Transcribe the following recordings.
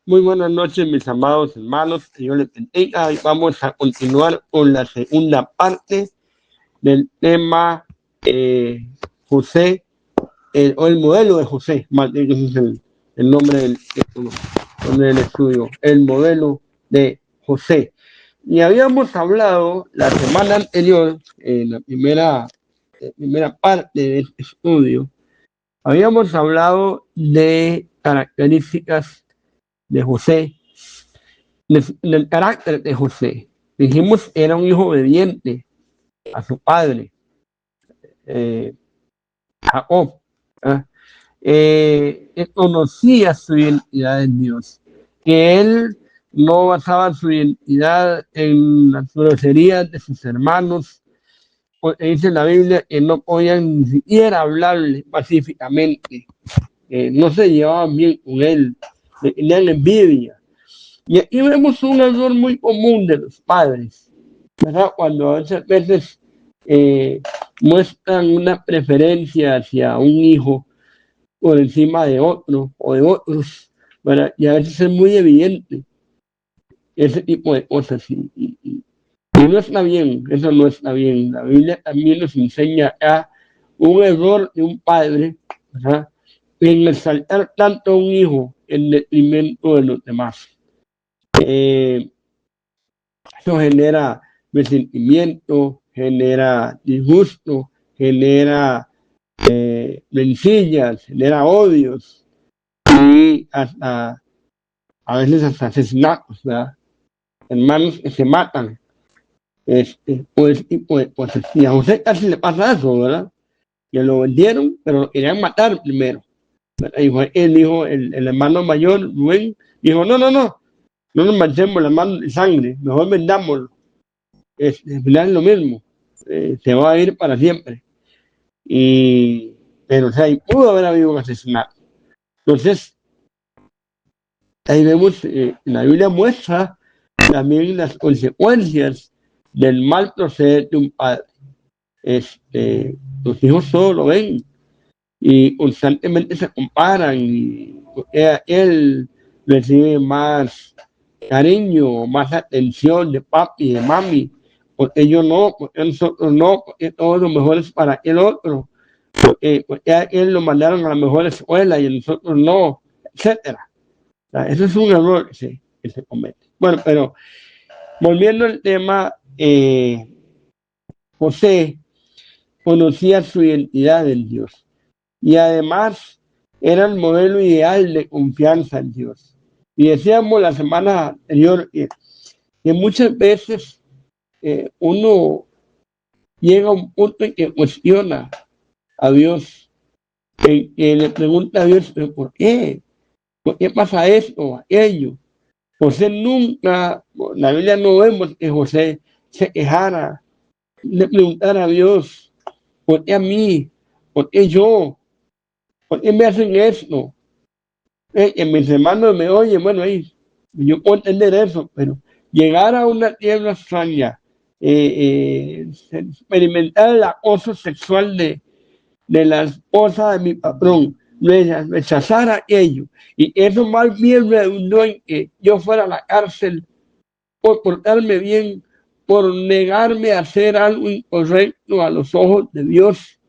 Muy buenas noches, mis amados hermanos. Que Dios les bendiga. Y vamos a continuar con la segunda parte del tema José, o el modelo de José. Más bien, ese es el nombre del estudio. El modelo de José. Y habíamos hablado la semana anterior, en la primera parte de este estudio, habíamos hablado de características de José, del carácter de José. Dijimos que era un hijo obediente a su padre, Jacob. ¿Ah? Que conocía su identidad en Dios, que él no basaba su identidad en las groserías de sus hermanos, porque dice la Biblia que no podían ni siquiera hablarle pacíficamente, no se llevaban bien con él, le tenían envidia. Y aquí vemos un error muy común de los padres, ¿verdad? Cuando a veces muestran una preferencia hacia un hijo por encima de otro o de otros, ¿verdad? Y a veces es muy evidente ese tipo de cosas. Y no está bien, eso no está bien. La Biblia también nos enseña a un error de un padre, ¿verdad? En exaltar tanto a un hijo en detrimento de los demás. Eso genera resentimiento, genera disgusto, genera rencillas, genera odios y hasta a veces hasta asesinatos, ¿verdad? Hermanos que se matan. Pues y a José casi le pasa eso, ¿verdad? Que lo vendieron, pero lo querían matar primero. Él dijo, el hermano mayor, Rubén, dijo, no nos manchemos las manos de sangre, mejor vendámoslo. Al final es lo mismo, se va a ir para siempre. Pero, o sea, y pudo haber habido un asesinato. Entonces, ahí vemos, la Biblia muestra también las consecuencias del mal proceder de un padre. Los hijos solo lo ven y constantemente se comparan y él recibe más cariño, más atención de papi, de mami, porque ellos no, porque nosotros no, porque todo lo mejor es para el otro, porque a él lo mandaron a la mejor escuela y a nosotros no, etcétera. O sea, eso es un error que se comete. Bueno, pero volviendo al tema, José conocía su identidad en Dios y además era el modelo ideal de confianza en Dios. Y decíamos la semana anterior que muchas veces uno llega a un punto en que cuestiona a Dios, que le pregunta a Dios, ¿pero por qué? ¿Por qué pasa esto o aquello? José nunca, la Biblia no vemos que José se quejara, le preguntara a Dios, ¿por qué a mí? ¿Por qué yo? ¿Por qué me hacen esto? Que mis hermanos me oyen, bueno, ahí yo puedo entender eso, pero llegar a una tierra extraña, experimentar el acoso sexual de la esposa de mi patrón, rechazar aquello, y eso más bien redundó en que yo fuera a la cárcel por portarme bien, por negarme a hacer algo incorrecto a los ojos de Dios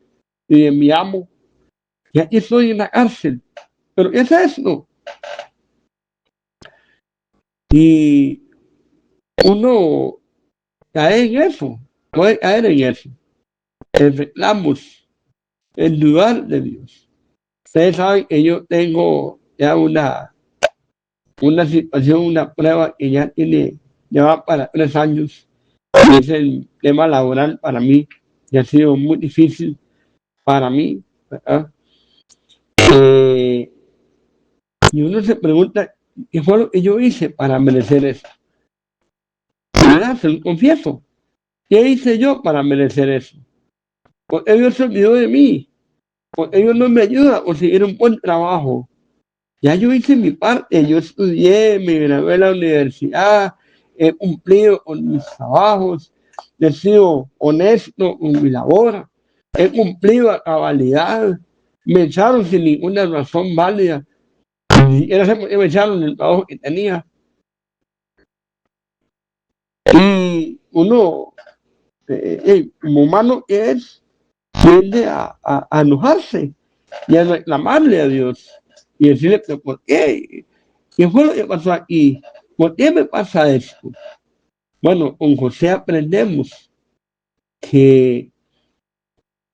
y de mi amo. Y aquí estoy en la cárcel. ¿Pero qué es esto? Y uno cae en eso, puede caer en eso, en reclamos, en dudar de Dios. Ustedes saben que yo tengo ya una situación, una prueba que ya va para 3 años, y es el tema laboral para mí, que ha sido muy difícil para mí, ¿verdad? Y uno se pregunta, ¿qué fue lo que yo hice para merecer eso? ¿Verdad? Se lo confieso. ¿Qué hice yo para merecer eso? Porque Dios se olvidó de mí, porque Dios no me ayuda a conseguir un buen trabajo. Ya yo hice mi parte, yo estudié, me gradué en la universidad, he cumplido con mis trabajos, he sido honesto con mi labor, he cumplido a cabalidad, me echaron sin ninguna razón válida. Ni siquiera se aprovecharon del trabajo que tenía. Y uno, como humano que es, tiende a enojarse y a reclamarle a Dios y decirle, pero ¿por qué? ¿Qué fue lo que pasó aquí? ¿Por qué me pasa esto? Bueno, con José aprendemos que,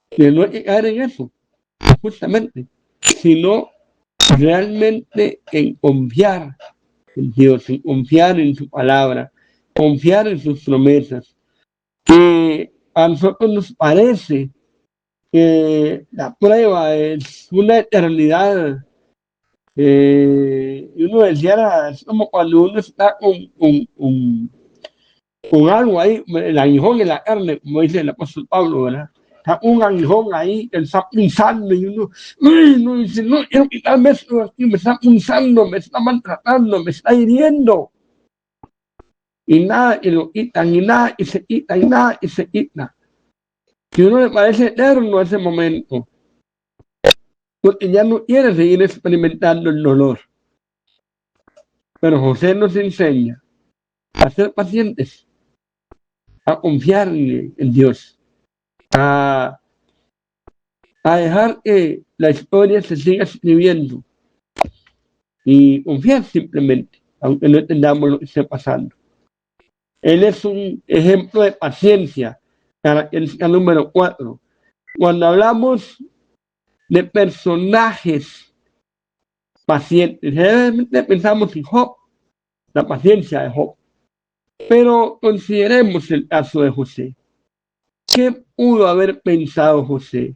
que no hay que caer en eso, justamente, sino realmente en confiar en Dios, en confiar en su palabra, confiar en sus promesas. Que a nosotros nos parece que la prueba es una eternidad. Y uno decía, es como cuando uno está con algo ahí, el aguijón en la carne, como dice el apóstol Pablo, ¿verdad? Está un aguijón ahí que está punzando y uno, uy, no, dice, no quiero quitarme esto de aquí, me está punzando, me está maltratando, me está hiriendo. Y nada, y lo quitan, y nada, y se quita, y nada, y se quita. Que uno le parece eterno ese momento, porque ya no quiere seguir experimentando el dolor. Pero José nos enseña a ser pacientes, a confiar en Dios, a, a dejar que la historia se siga escribiendo y confiar simplemente, aunque no entendamos lo que esté pasando. Él es un ejemplo de paciencia, característica número 4. Cuando hablamos de personajes pacientes, generalmente pensamos en Job, la paciencia de Job. Pero consideremos el caso de José. ¿Qué pudo haber pensado José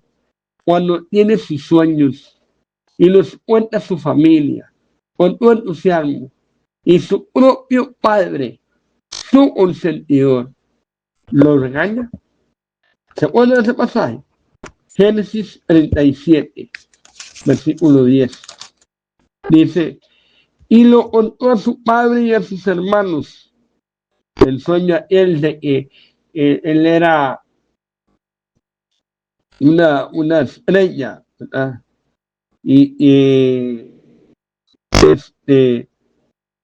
cuando tiene sus sueños y los cuenta a su familia con todo entusiasmo y su propio padre, su consentidor, lo regaña? ¿Se acuerdan de ese pasaje? Génesis 37, versículo 10. Dice, y lo contó a su padre y a sus hermanos. El sueño aquel de que él era una estrella, ¿verdad? Y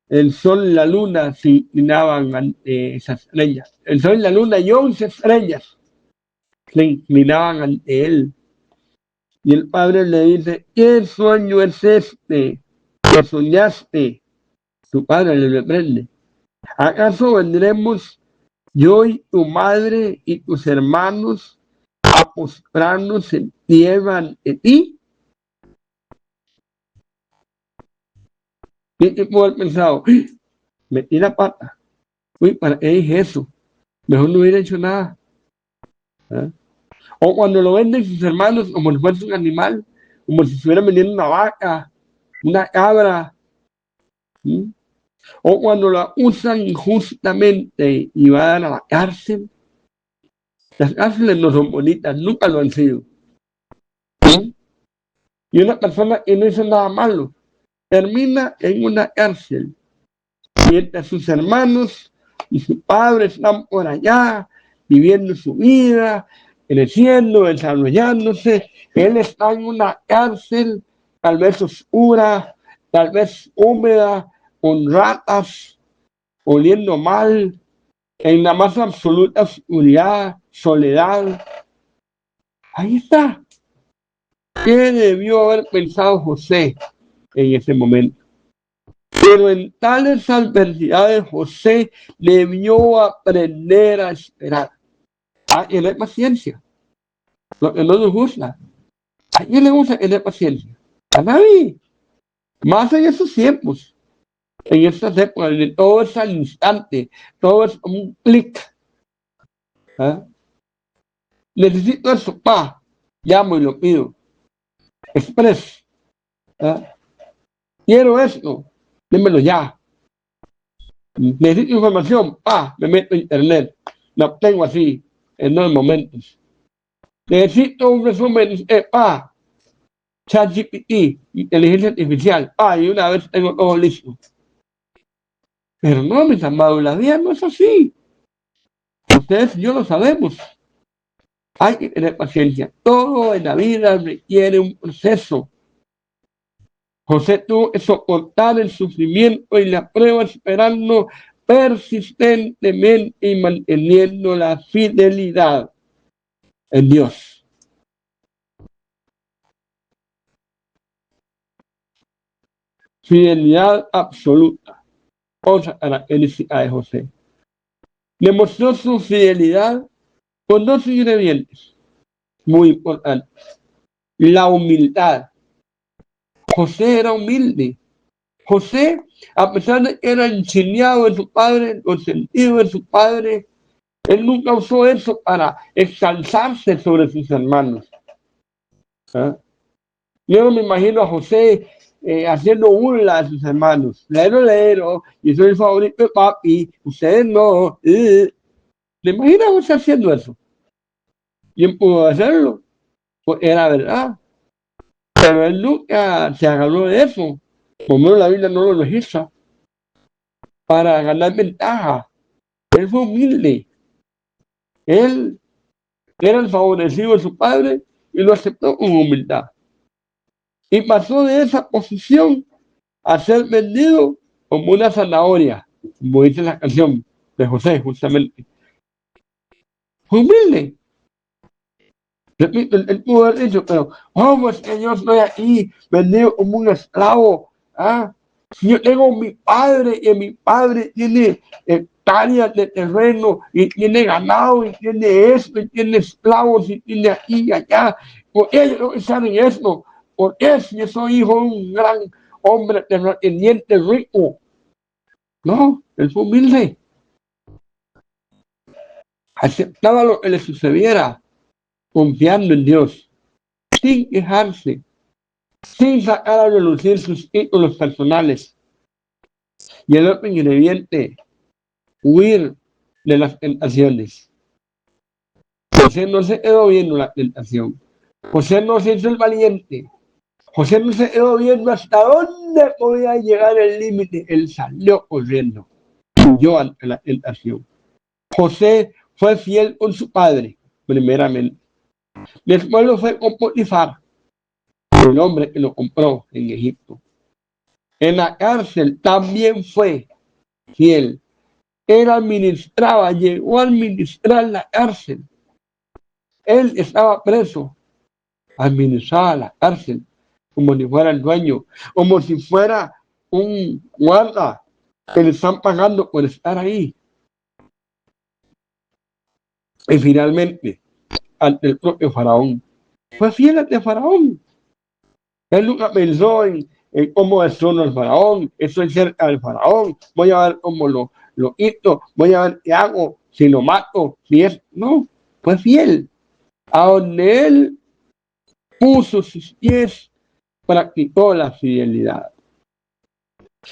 el sol y la luna se inclinaban ante esas estrellas. El sol y la luna y 11 estrellas se inclinaban ante él. Y el padre le dice, ¿qué sueño es este que soñaste? Su padre le reprende. ¿Acaso vendremos yo y tu madre y tus hermanos a postrarnos en tierra ante ti? ¿Qué te puedo haber pensado? Metí la pata. Uy, ¿para qué dije eso? Mejor no hubiera hecho nada. ¿Eh? O cuando lo venden sus hermanos como si fuese un animal, como si estuvieran vendiendo una vaca, una cabra. ¿Sí? O cuando la usan injustamente y van a la cárcel. Las cárceles no son bonitas, nunca lo han sido. ¿Sí? Y una persona que no hizo nada malo termina en una cárcel. Mientras sus hermanos y su padre están por allá viviendo su vida, creciendo, desarrollándose, él está en una cárcel, tal vez oscura, tal vez húmeda, con ratas, oliendo mal, en la más absoluta oscuridad, soledad. Ahí está. ¿Qué debió haber pensado José en ese momento? Pero en tales adversidades José debió aprender a esperar, a tener paciencia, lo que no nos gusta. ¿A quién le gusta tener paciencia? A nadie. Más en esos tiempos, en estas épocas, de todo es al instante, todo es un clic. ¿Eh? Necesito eso, llamo y lo pido. Express. ¿Eh? Quiero esto, démelo ya. Necesito información, me meto a internet, la obtengo así, en 9 momentos. Necesito un resumen, ChatGPT, inteligencia artificial, y una vez tengo todo listo. Pero no, mis amados, la vida no es así. Ustedes y yo lo sabemos. Hay que tener paciencia. Todo en la vida requiere un proceso. José tuvo que soportar el sufrimiento y la prueba esperando persistentemente y manteniendo la fidelidad en Dios. Fidelidad absoluta. Otra característica de José. Demostró su fidelidad con dos ingredientes muy importantes. La humildad. José era humilde. José, a pesar de que era enchileado de su padre, consentido de su padre, él nunca usó eso para exaltarse sobre sus hermanos. ¿Ah? Yo no me imagino a José haciendo burla a sus hermanos. Lero, yo soy el favorito de papi, ustedes no. ¿Me imagino a José haciendo eso? ¿Quién pudo hacerlo? Pues era verdad. Pero él nunca se agarró de eso. Como la Biblia no lo registra. Para ganar ventaja. Él fue humilde. Él era el favorecido de su padre y lo aceptó con humildad. Y pasó de esa posición a ser vendido como una zanahoria, como dice la canción de José, justamente. Fue humilde. Repito, él pudo haber dicho, pero ¿cómo es que yo estoy aquí vendido como un esclavo? ¿Ah? Si yo tengo mi padre y mi padre tiene hectáreas de terreno y tiene ganado y tiene esto y tiene esclavos y tiene aquí y allá, ¿por qué yo tengo que estar en esto? ¿Por qué si yo soy hijo de un gran hombre terrateniente rico? No, él fue humilde. Aceptaba lo que le sucediera, confiando en Dios, sin quejarse, sin sacar a relucir sus títulos personales. Y el otro ingrediente, huir de las tentaciones. José no se quedó viendo la tentación. José no se hizo el valiente. José no se quedó viendo hasta dónde podía llegar el límite. Él salió corriendo. Huyó ante la tentación. José fue fiel con su padre, primeramente. Después lo fue con Potifar, el hombre que lo compró en Egipto. En la cárcel también fue fiel. Él administraba, llegó a administrar la cárcel. Él estaba preso, administraba la cárcel como si fuera el dueño, como si fuera un guarda que le están pagando por estar ahí. Y finalmente, ante el propio faraón, fue fiel ante Faraón. Él nunca pensó en cómo es solo el faraón, estoy cerca del faraón, voy a ver cómo lo quito, voy a ver qué hago, si lo mato, si es. No, fue fiel. A donde él puso sus pies, practicó la fidelidad.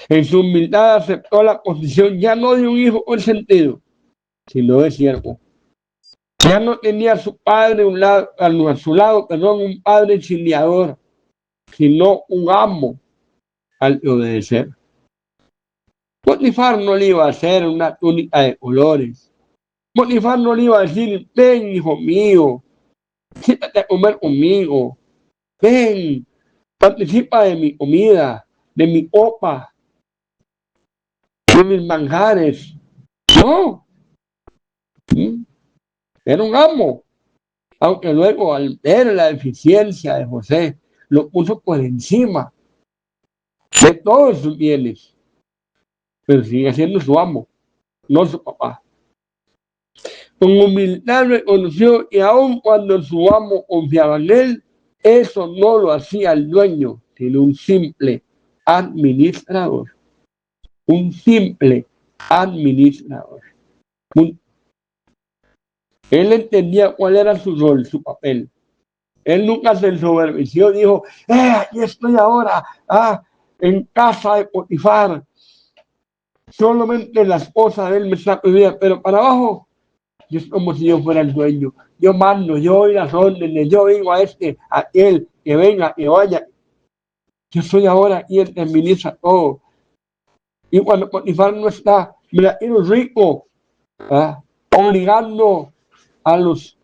En su humildad aceptó la posición ya no de un hijo consentido, sino de siervo. Ya no tenía a su padre a su lado, un padre chileador, sino un amo al obedecer. Potifar no le iba a hacer una túnica de colores. Potifar no le iba a decir, ven, hijo mío, siéntate a comer conmigo. Ven, participa de mi comida, de mi copa, de mis manjares. No. Era un amo. Aunque luego, al ver la eficiencia de José, lo puso por encima de todos sus bienes. Pero sigue siendo su amo, no su papá. Con humildad reconoció que aun cuando su amo confiaba en él, eso no lo hacía el dueño, sino un simple administrador. Un simple administrador. Él entendía cuál era su rol, su papel. Él nunca se ensoberbeció, dijo, aquí estoy ahora, en casa de Potifar. Solamente la esposa de él me está pidiendo, pero para abajo, yo es como si yo fuera el dueño. Yo mando, yo doy las órdenes, yo digo a aquel, que venga, que vaya. Yo soy ahora aquí el que administra todo. Y cuando Potifar no está, me la quiero rico, obligando a los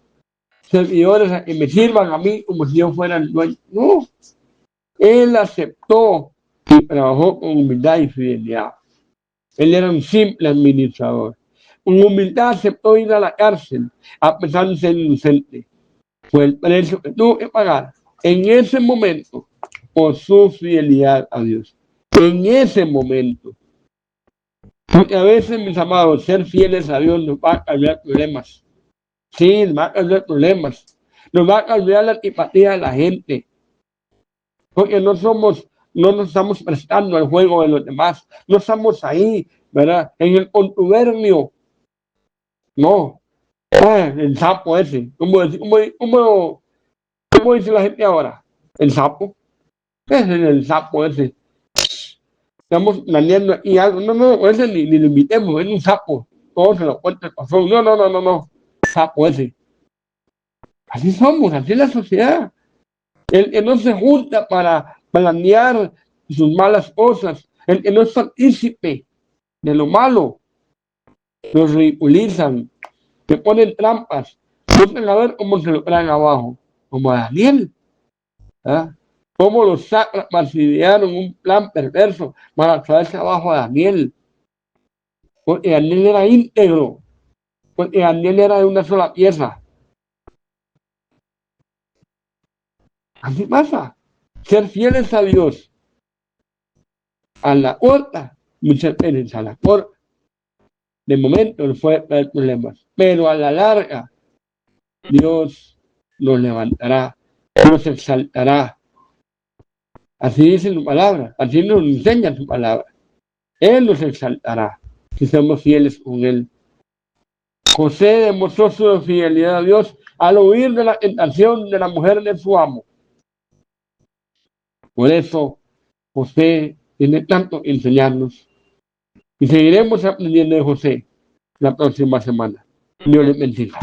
servidores a que me sirvan a mí como si yo fuera el dueño. No, él aceptó y trabajó con humildad y fidelidad. Él era un simple administrador. Con humildad aceptó ir a la cárcel, a pesar de ser inocente. Fue el precio que tuvo que pagar en ese momento por su fidelidad a Dios. En ese momento. Porque a veces, mis amados, ser fieles a Dios nos va a cambiar problemas. Sí, nos va a cambiar problemas. Nos va a cambiar la antipatía de la gente. Porque no nos estamos prestando al juego de los demás. No estamos ahí, ¿verdad? En el contubernio. No. El sapo ese. ¿Cómo dice la gente ahora? El sapo. Ese es el sapo ese. Estamos planeando aquí algo. No, ese ni lo invitemos, es un sapo. Todo se lo cuenta el pasón. No. Sapo ese. Así somos, así es la sociedad. El que no se junta para planear sus malas cosas, el que no es partícipe de lo malo, los ridiculizan, le ponen trampas. Busquen a ver cómo se lo traen abajo, como a Daniel. ¿Ah? Cómo los sátrapas idearon un plan perverso para traerse abajo a Daniel. Porque Daniel era íntegro, porque Daniel era de una sola pieza. Así pasa. Ser fieles a Dios a la corta, muchas veces a la corta, de momento no puede traer problemas, pero a la larga Dios nos levantará, nos exaltará. Así dice su palabra, así nos enseña su palabra. Él nos exaltará si somos fieles con Él. José demostró su fidelidad a Dios al huir de la tentación de la mujer de su amo. Por eso José tiene tanto que enseñarnos. Y seguiremos aprendiendo de José la próxima semana. Dios les bendiga.